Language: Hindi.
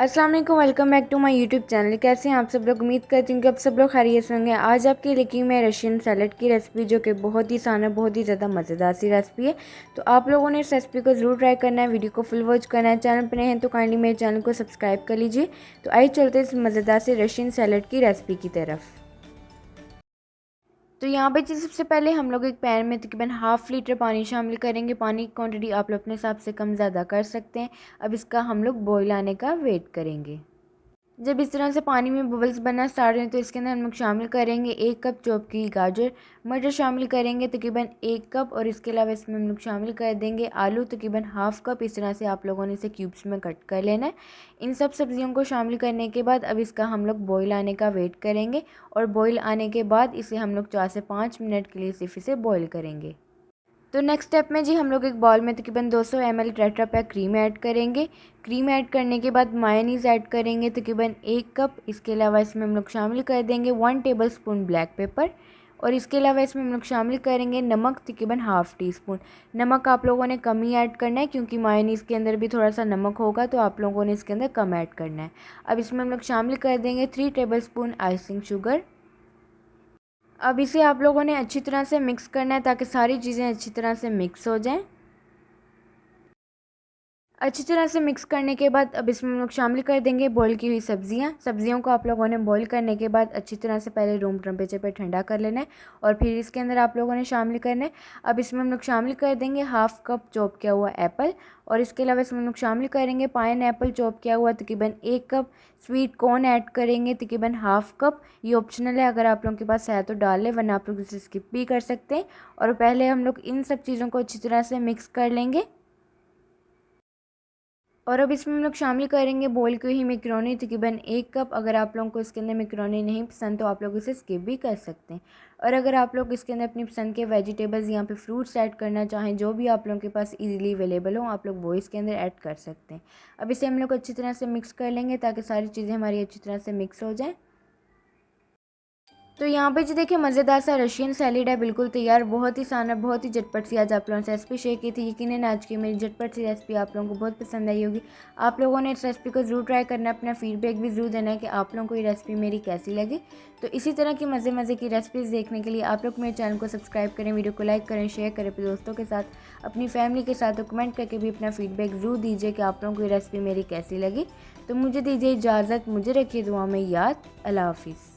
अस्सलाम वालेकुम, welcome back to my YouTube channel. कैसे हैं आप सब लोग? उम्मीद करती हूँ कि आप सब लोग खैरियत से होंगे। आज आपके लेके मैं रशियन सैलेड की रेसिपी, जो कि बहुत ही आसान है, बहुत ही ज़्यादा मज़ेदार सी रेसिपी है। तो आप लोगों ने इस रेसिपी को ज़रूर ट्राई करना है, वीडियो को फुल वॉच करना है। चैनल पर नए हैं तो काइंडली मेरे चैनल को सब्सक्राइब कर लीजिए। तो आइए चलते इस मज़ेदार से रशियन सैलेड की रेसिपी की तरफ। तो यहाँ पे जी सबसे पहले हम लोग एक पैन में तकरीबन हाफ़ लीटर पानी शामिल करेंगे। पानी की क्वांटिटी आप लोग अपने हिसाब से कम ज़्यादा कर सकते हैं। अब इसका हम लोग बॉईल आने का वेट करेंगे। जब इस तरह से पानी में बबल्स बनना स्टार्ट हैं तो इसके अंदर हम लोग शामिल करेंगे 1 कप चॉप की गाजर। मटर शामिल करेंगे तकरीबन 1 कप, और इसके अलावा इसमें हम लोग शामिल कर देंगे आलू तकरीबन हाफ़ कप। इस तरह से आप लोगों ने इसे क्यूब्स में कट कर लेना है। इन सब सब्जियों को शामिल करने के बाद अब इसका हम लोग बॉईल आने का वेट करेंगे, और बॉईल आने के बाद इसे हम लोग 4 से 5 मिनट के लिए सिर्फ इसे बॉईल करेंगे। तो नेक्स्ट स्टेप में जी हम लोग एक बॉल में तकरीबन 200 ml tetra pack cream add करेंगे। क्रीम ऐड करने के बाद मायोनीज़ ऐड करेंगे तकरीबन 1 कप। इसके अलावा इसमें हम लोग शामिल कर देंगे 1 टेबलस्पून ब्लैक पेपर, और इसके अलावा इसमें हम लोग शामिल करेंगे नमक तकरीबन हाफ़ टी स्पून। नमक आप लोगों ने कम ही ऐड करना है, क्योंकि मायोनीज़ के अंदर भी थोड़ा सा नमक होगा, तो आप लोगों ने इसके अंदर कम ऐड करना है। अब इसमें हम लोग शामिल कर देंगे 3 टेबलस्पून आइसिंग शुगर। अब इसे आप लोगों ने अच्छी तरह से मिक्स करना है, ताकि सारी चीज़ें अच्छी तरह से मिक्स हो जाएं। अच्छी तरह से मिक्स करने के बाद अब इसमें हम लोग शामिल कर देंगे बॉईल की हुई सब्जियों को आप लोगों ने बॉईल करने के बाद अच्छी तरह से पहले रूम टेम्परेचर पर ठंडा कर लेना है, और फिर इसके अंदर आप लोगों ने शामिल करना है। अब इसमें हम लोग शामिल कर देंगे हाफ़ कप चॉप किया हुआ एप्पल, और इसके अलावा इसमें हम लोग शामिल करेंगे पाइन एप्पल चॉप किया हुआ तकरीबन 1 कप। स्वीट कॉर्न ऐड करेंगे तकरीबन हाफ़ कप। ये ऑप्शनल है, अगर आप लोगों के पास है तो डाल लें, वरना आप लोग इसे स्किप भी कर सकते हैं। और पहले हम लोग इन सब चीज़ों को अच्छी तरह से मिक्स कर लेंगे। और अब इसमें हम लोग शामिल करेंगे बॉईल की हुई मैकरोनी तकरीबन 1 कप। अगर आप लोगों को इसके अंदर मैकरोनी नहीं पसंद तो आप लोग इसे स्किप भी कर सकते हैं। और अगर आप लोग इसके अंदर अपनी पसंद के वेजिटेबल्स यहाँ पे फ्रूट्स ऐड करना चाहें, जो भी आप लोगों के पास इजीली अवेलेबल हो, आप लोग वो इसके अंदर ऐड कर सकते हैं। अब इसे हम लोग अच्छी तरह से मिक्स कर लेंगे, ताकि सारी चीज़ें हमारी अच्छी तरह से मिक्स हो जाएँ। तो यहाँ पे जी देखिए मज़ेदार सा रशियन सैलेड है बिल्कुल तैयार। बहुत ही आसान है, बहुत ही झटपट सी आज आप लोगों से रेसिपी शेयर की थी। यकीनन आज की मेरी झटपट सी रेसिपी आप लोगों को बहुत पसंद आई होगी। आप लोगों ने इस रेसिपी को ज़रूर ट्राई करना है, अपना फीडबैक भी ज़रूर देना है कि आप लोगों को ये रेसिपी मेरी कैसी लगी। तो इसी तरह की मज़े मज़े की रेसिपीज़ देखने के लिए आप लोग मेरे चैनल को सब्सक्राइब करें, वीडियो को लाइक करें, शेयर करें अपने दोस्तों के साथ, अपनी फैमिली के साथ। तो कमेंट करके भी अपना फीडबैक ज़रूर दीजिए कि आप लोगों को ये रेसिपी मेरी कैसी लगी। तो मुझे दीजिए इजाज़त, मुझे रखिए दुआ में याद। अल्लाह हाफिज़।